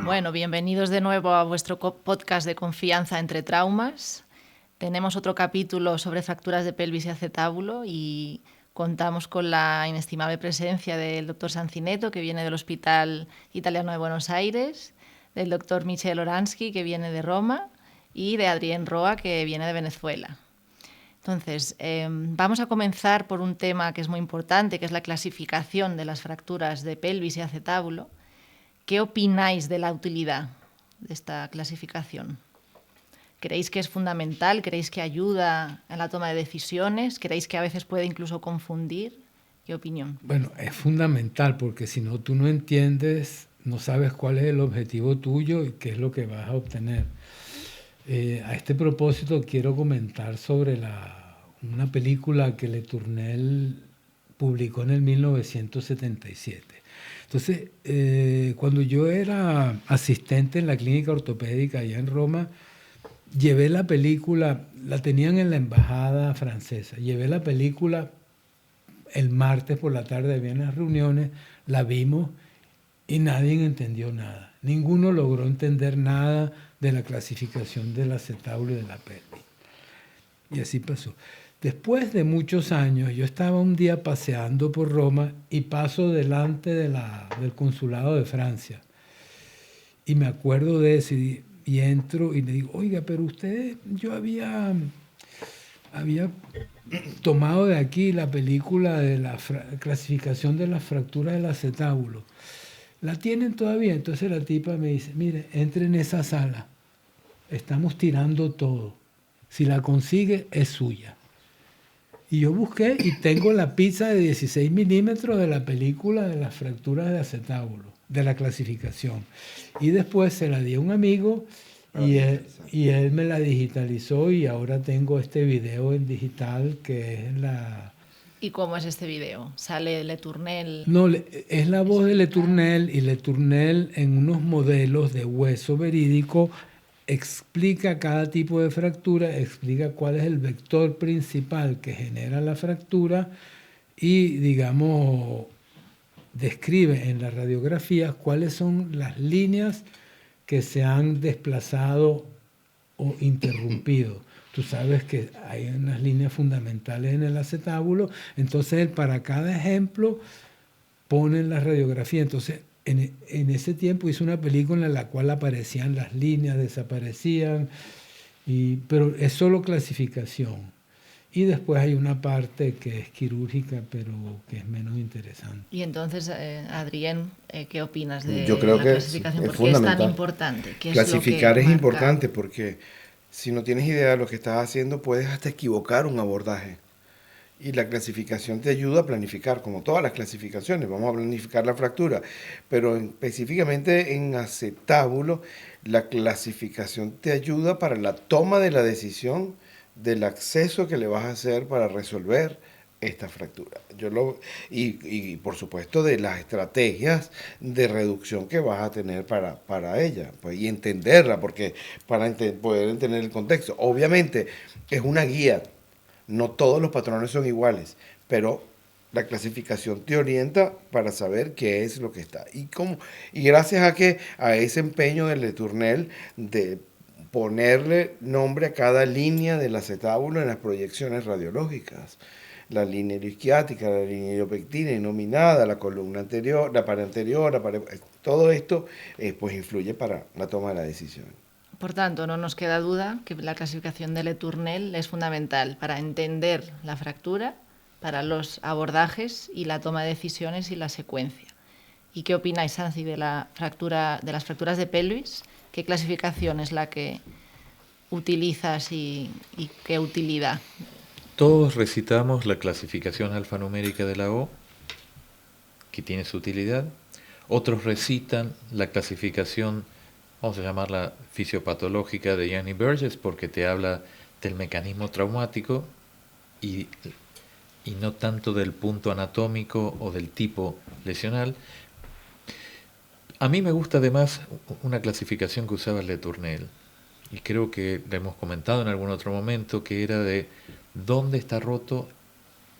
Bueno, bienvenidos de nuevo a vuestro podcast de confianza entre traumas. Tenemos otro capítulo sobre fracturas de pelvis y acetábulo y contamos con la inestimable presencia del doctor Sancineto, que viene del Hospital Italiano de Buenos Aires, del doctor Michel Oransky, que viene de Roma, y de Adrián Roa, que viene de Venezuela. Entonces, vamos a comenzar por un tema que es muy importante, que es la clasificación de las fracturas de pelvis y acetábulo. ¿Qué opináis de la utilidad de esta clasificación? ¿Creéis que es fundamental? ¿Creéis que ayuda en la toma de decisiones? ¿Creéis que a veces puede incluso confundir? ¿Qué opinión? Bueno, es fundamental porque si no, tú no entiendes, no sabes cuál es el objetivo tuyo y qué es lo que vas a obtener. A este propósito quiero comentar sobre una película que Le Tournelle publicó en el 1977. Entonces, cuando yo era asistente en la clínica ortopédica allá en Roma, llevé la película, la tenían en la embajada francesa, llevé la película el martes por la tarde, había unas reuniones, la vimos y nadie entendió nada. Ninguno logró entender nada de la clasificación del acetábulo y de la pelvis. Y así pasó. Después de muchos años, yo estaba un día paseando por Roma y paso delante del consulado de Francia. Y me acuerdo de eso y entro y le digo, oiga, pero usted, yo había tomado de aquí la película de la clasificación de las fracturas del acetábulo. ¿La tienen todavía? Entonces la tipa me dice, mire, entre en esa sala, estamos tirando todo. Si la consigue, es suya. Y yo busqué y tengo la pizza de 16 milímetros de la película de las fracturas de acetábulo, de la clasificación. Y después se la di a un amigo y él me la digitalizó y ahora tengo este video en digital que es la... ¿Y cómo es este video? ¿Sale Le Tournelle? No, es la voz de Le Tournelle y Le Tournelle en unos modelos de hueso verídico explica cada tipo de fractura, explica cuál es el vector principal que genera la fractura y, digamos, describe en las radiografías cuáles son las líneas que se han desplazado o interrumpido. Tú sabes que hay unas líneas fundamentales en el acetábulo, entonces él para cada ejemplo pone la radiografía. Entonces, en ese tiempo hizo una película en la cual aparecían las líneas, desaparecían, pero es solo clasificación. Y después hay una parte que es quirúrgica, pero que es menos interesante. Y entonces, Adrián, ¿qué opinas Yo de creo la que clasificación? es ¿Por qué es tan fundamental. importante? ¿Qué es lo que Clasificar es marca? importante porque si no tienes idea de lo que estás haciendo, puedes hasta equivocar un abordaje. Y la clasificación te ayuda a planificar, como todas las clasificaciones. Vamos a planificar la fractura. Pero específicamente en acetábulo, la clasificación te ayuda para la toma de la decisión del acceso que le vas a hacer para resolver esta fractura. Y por supuesto de las estrategias de reducción que vas a tener para ella, pues, y entenderla, porque poder entender el contexto. Obviamente es una guía, no todos los patrones son iguales, pero la clasificación te orienta para saber qué es lo que está. Y gracias a ese empeño del Le Tournelle de ponerle nombre a cada línea del acetábulo en las proyecciones radiológicas. La línea isquiática, la línea iliopectina nominada, la columna anterior, la pared anterior, todo esto pues influye para la toma de la decisión. Por tanto, no nos queda duda que la clasificación de Le Tournelle es fundamental para entender la fractura, para los abordajes y la toma de decisiones y la secuencia. ¿Y qué opináis, Sanci, de la fractura, de las fracturas de pelvis? ¿Qué clasificación es la que utilizas y qué utilidad? Todos recitamos la clasificación alfanumérica de la O, que tiene su utilidad. Otros recitan la clasificación, vamos a llamarla fisiopatológica, de Yanni Burgess, porque te habla del mecanismo traumático y no tanto del punto anatómico o del tipo lesional. A mí me gusta además una clasificación que usaba Le Tournelle, y creo que la hemos comentado en algún otro momento, que era de dónde está roto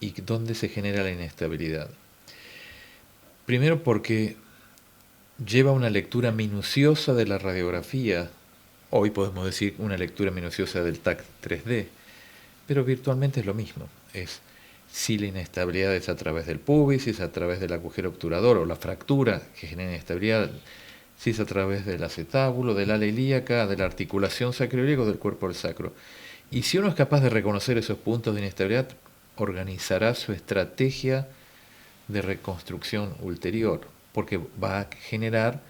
y dónde se genera la inestabilidad. Primero porque lleva una lectura minuciosa de la radiografía. Hoy podemos decir una lectura minuciosa del TAC 3D, pero virtualmente es lo mismo. Es si la inestabilidad es a través del pubis, si es a través del agujero obturador o la fractura que genera inestabilidad, si es a través del acetábulo, del ala ilíaca, de la articulación sacroiliaca o del cuerpo del sacro. Y si uno es capaz de reconocer esos puntos de inestabilidad, organizará su estrategia de reconstrucción ulterior, porque va a generar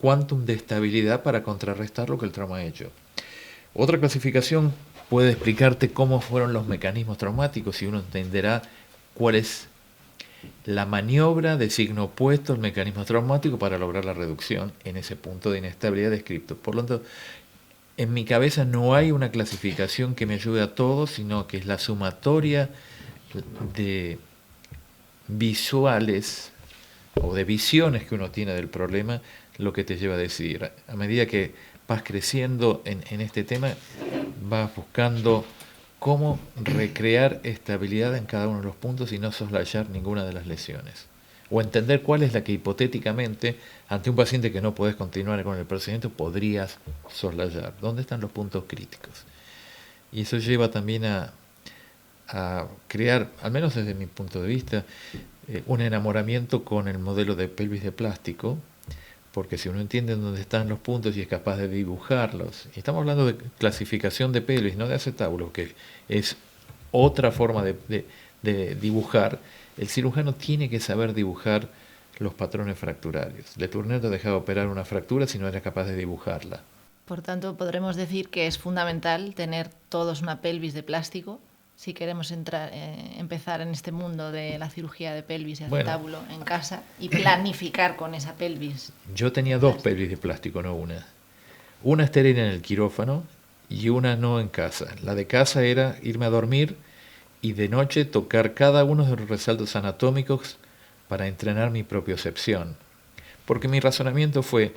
quantum de estabilidad para contrarrestar lo que el trauma ha hecho. Otra clasificación puede explicarte cómo fueron los mecanismos traumáticos y uno entenderá cuál es la maniobra de signo opuesto al mecanismo traumático para lograr la reducción en ese punto de inestabilidad descrito. Por lo tanto, en mi cabeza no hay una clasificación que me ayude a todo, sino que es la sumatoria de visuales o de visiones que uno tiene del problema lo que te lleva a decidir. A medida que vas creciendo en este tema, vas buscando cómo recrear estabilidad en cada uno de los puntos y no soslayar ninguna de las lesiones. O entender cuál es la que hipotéticamente, ante un paciente que no podés continuar con el procedimiento, podrías soslayar. ¿Dónde están los puntos críticos? Y eso lleva también a crear, al menos desde mi punto de vista, un enamoramiento con el modelo de pelvis de plástico, porque si uno entiende dónde están los puntos y es capaz de dibujarlos, y estamos hablando de clasificación de pelvis, no de acetábulo, que es otra forma de dibujar, el cirujano tiene que saber dibujar los patrones fracturarios. Le Tourneur te dejaba operar una fractura si no era capaz de dibujarla. Por tanto, podremos decir que es fundamental tener todos una pelvis de plástico si queremos empezar en este mundo de la cirugía de pelvis y acetábulo en casa y planificar con esa pelvis. Yo tenía dos pelvis de plástico, no una. Una estéril en el quirófano y una no en casa. La de casa era irme a dormir y de noche tocar cada uno de los resaltos anatómicos para entrenar mi propiocepción. Porque mi razonamiento fue,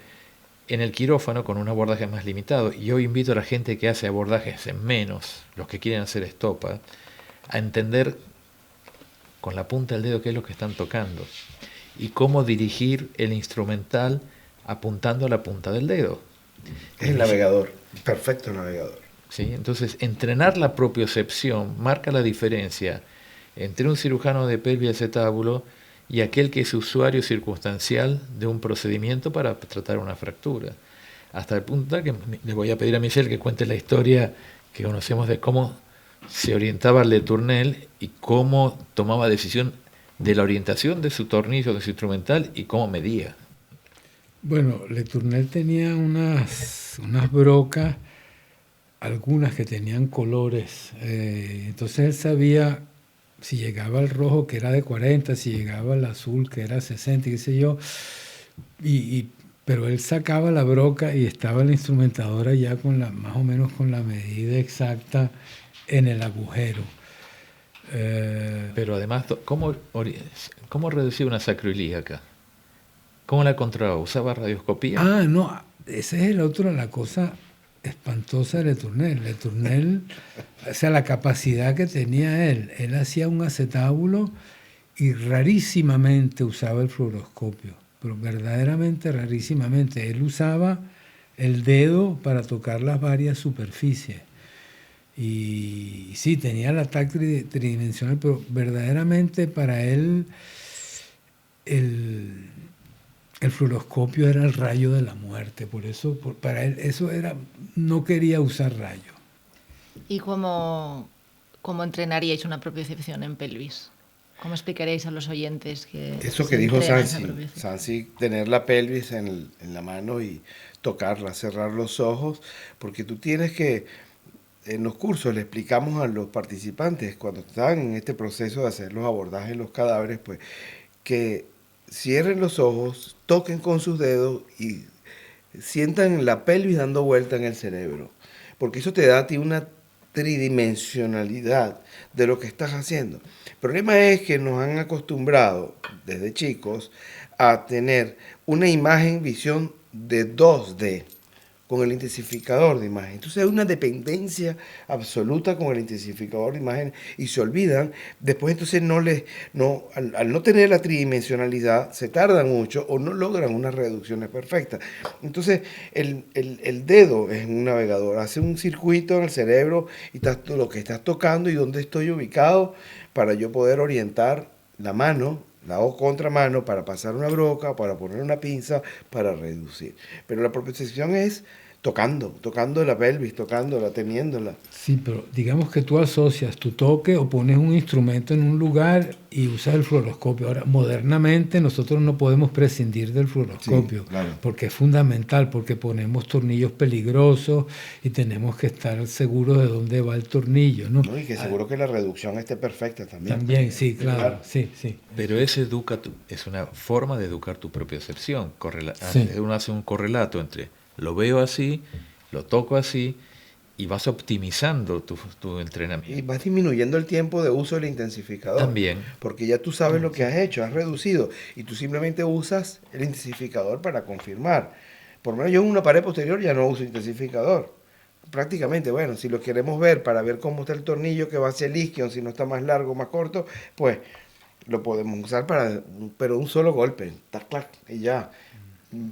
en el quirófano con un abordaje más limitado, y hoy invito a la gente que hace abordajes en menos, los que quieren hacer estopa, a entender con la punta del dedo qué es lo que están tocando y cómo dirigir el instrumental apuntando a la punta del dedo. Es el navegador, perfecto navegador. ¿Sí? Entonces, entrenar la propiocepción marca la diferencia entre un cirujano de pelvis y acetábulo y aquel que es usuario circunstancial de un procedimiento para tratar una fractura. Hasta el punto que le voy a pedir a Michelle que cuente la historia que conocemos de cómo se orientaba Le Tourneur y cómo tomaba decisión de la orientación de su tornillo, de su instrumental y cómo medía. Bueno, Le Tourneur tenía unas brocas, algunas que tenían colores, entonces él sabía si llegaba el rojo que era de 40, si llegaba el azul que era 60, qué sé yo, pero él sacaba la broca y estaba la instrumentadora ya más o menos con la medida exacta en el agujero. Pero además, ¿cómo reducía una sacroilíaca? ¿Cómo la controlaba? ¿Usaba radioscopía? No, esa es la cosa espantosa de Le Tourneur. Le Tourneur, o sea, la capacidad que tenía él hacía un acetábulo y rarísimamente usaba el fluoroscopio, pero verdaderamente rarísimamente. Él usaba el dedo para tocar las varias superficies. Y sí, tenía el ataque tridimensional, pero verdaderamente para él el fluoroscopio era el rayo de la muerte. Por eso, para él eso era, no quería usar rayo. ¿Y cómo entrenaríais una propiocepción en pelvis? ¿Cómo explicaréis a los oyentes que eso que dijo Sansi, tener la pelvis en la mano y tocarla, cerrar los ojos, porque tú tienes que, en los cursos le explicamos a los participantes cuando están en este proceso de hacer los abordajes en los cadáveres, pues que cierren los ojos, toquen con sus dedos y sientan la pelvis dando vuelta en el cerebro, porque eso te da a ti una tridimensionalidad de lo que estás haciendo. El problema es que nos han acostumbrado desde chicos a tener una visión de 2D, con el intensificador de imagen. Entonces hay una dependencia absoluta con el intensificador de imagen y se olvidan. Después entonces al no tener la tridimensionalidad se tardan mucho o no logran unas reducciones perfectas. Entonces el dedo es un navegador, hace un circuito en el cerebro y lo que estás tocando y dónde estoy ubicado para yo poder orientar la mano, la contramano, para pasar una broca, para poner una pinza, para reducir. Pero la propiocepción es tocando la pelvis, tocándola, teniéndola. Sí, pero digamos que tú asocias tu toque o pones un instrumento en un lugar y usas el fluoroscopio. Ahora, modernamente nosotros no podemos prescindir del fluoroscopio, Sí, claro. porque es fundamental, porque ponemos tornillos peligrosos y tenemos que estar seguros de dónde va el tornillo, ¿no? ¿No? Y que seguro que la reducción esté perfecta también. También, sí, claro, sí. Pero es una forma de educar tu propiocepción. Sí. Uno hace un correlato entre lo veo así, lo toco así, y vas optimizando tu entrenamiento. Y vas disminuyendo el tiempo de uso del intensificador. También. Porque ya tú sabes lo que has hecho, has reducido. Y tú simplemente usas el intensificador para confirmar. Por lo menos yo en una pared posterior ya no uso intensificador. Prácticamente, bueno, si lo queremos ver para ver cómo está el tornillo que va hacia el isquion, si no está más largo o más corto, pues lo podemos usar pero un solo golpe, tac, clac, y ya.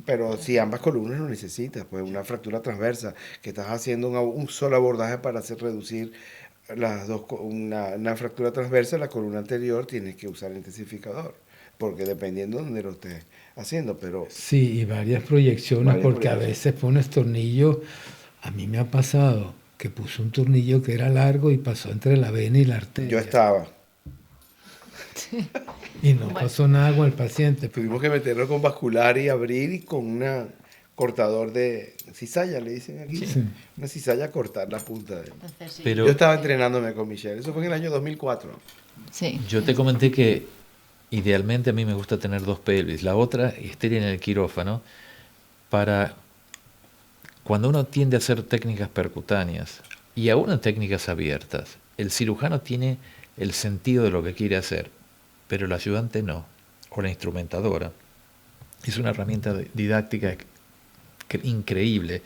Pero si ambas columnas lo necesitas, pues una fractura transversa, que estás haciendo un solo abordaje para hacer reducir las dos, una fractura transversa, la columna anterior tienes que usar el intensificador, porque dependiendo de dónde lo estés haciendo, pero... Sí, y varias proyecciones, porque a veces pones tornillos, a mí me ha pasado que puse un tornillo que era largo y pasó entre la vena y la arteria. Yo estaba. Y no pasó nada con el paciente. Tuvimos que meterlo con vascular y abrir y con una cortador de cizalla, le dicen aquí. Sí. Una cizalla cortar la punta de... Entonces, sí. Pero Yo estaba entrenándome con Michelle, eso fue en el año 2004. Sí. yo te comenté que idealmente a mí me gusta tener dos pelvis. La otra, estéril en el quirófano, para cuando uno tiende a hacer técnicas percutáneas y aún en técnicas abiertas, el cirujano tiene el sentido de lo que quiere hacer, pero el ayudante no, o la instrumentadora. Es una herramienta didáctica increíble,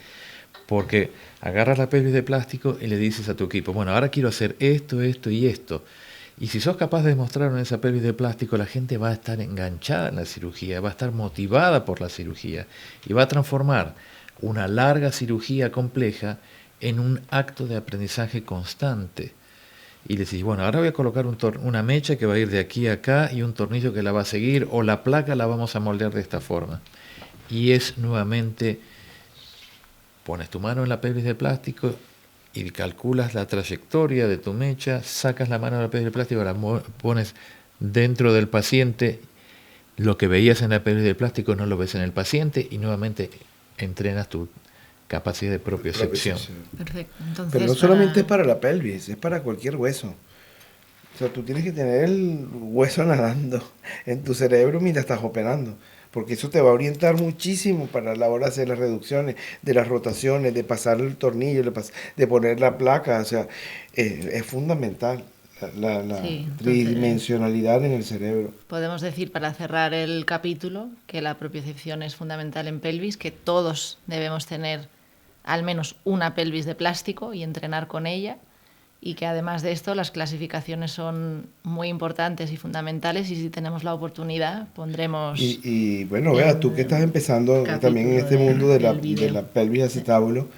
porque agarras la pelvis de plástico y le dices a tu equipo, bueno, ahora quiero hacer esto, esto y esto. Y si sos capaz de demostrar en esa pelvis de plástico, la gente va a estar enganchada en la cirugía, va a estar motivada por la cirugía y va a transformar una larga cirugía compleja en un acto de aprendizaje constante. Y le decís, bueno, ahora voy a colocar una mecha que va a ir de aquí a acá y un tornillo que la va a seguir, o la placa la vamos a moldear de esta forma. Y es nuevamente, pones tu mano en la pelvis de plástico y calculas la trayectoria de tu mecha, sacas la mano de la pelvis de plástico, la pones dentro del paciente, lo que veías en la pelvis de plástico no lo ves en el paciente y nuevamente entrenas tu capacidad de propiocepción. Perfecto. Entonces, Pero no solamente es para la pelvis, es para cualquier hueso. O sea, tú tienes que tener el hueso nadando en tu cerebro mientras estás operando, porque eso te va a orientar muchísimo para la hora de hacer las reducciones, de las rotaciones, de pasar el tornillo, de poner la placa. O sea, es fundamental la Sí, tridimensionalidad en el cerebro. Podemos decir, para cerrar el capítulo, que la propiocepción es fundamental en pelvis, que todos debemos tener al menos una pelvis de plástico y entrenar con ella, y que además de esto las clasificaciones son muy importantes y fundamentales, y si tenemos la oportunidad pondremos... Y bueno, vea, tú que estás empezando también en este mundo de la pelvis acetábulo,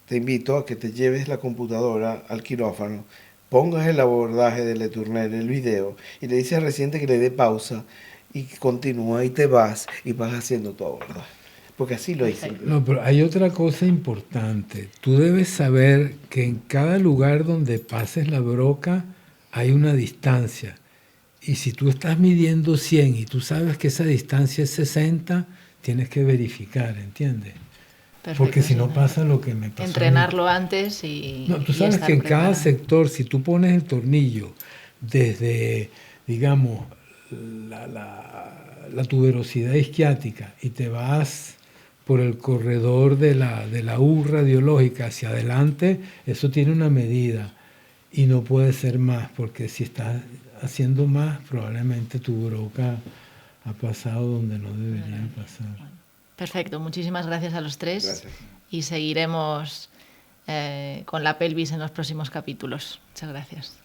te invito a que te lleves la computadora al quirófano, pongas el abordaje de Le Tournelle, el video, y le dices al residente que le dé pausa y continúa y te vas y vas haciendo tu abordaje. Porque así lo hice. No, pero hay otra cosa importante. Tú debes saber que en cada lugar donde pases la broca hay una distancia. Y si tú estás midiendo 100 y tú sabes que esa distancia es 60, tienes que verificar, ¿entiendes? Perfecto, Porque si no sí. pasa lo que me pasó. Entrenarlo antes y... No, tú y sabes estar que en cada preparado. sector, si tú pones el tornillo desde, digamos, la tuberosidad isquiática y te vas por el corredor de la U radiológica hacia adelante, eso tiene una medida y no puede ser más, porque si estás haciendo más, probablemente tu broca ha pasado donde no debería pasar. Perfecto, muchísimas gracias a los tres. Gracias. Y seguiremos con la pelvis en los próximos capítulos. Muchas gracias.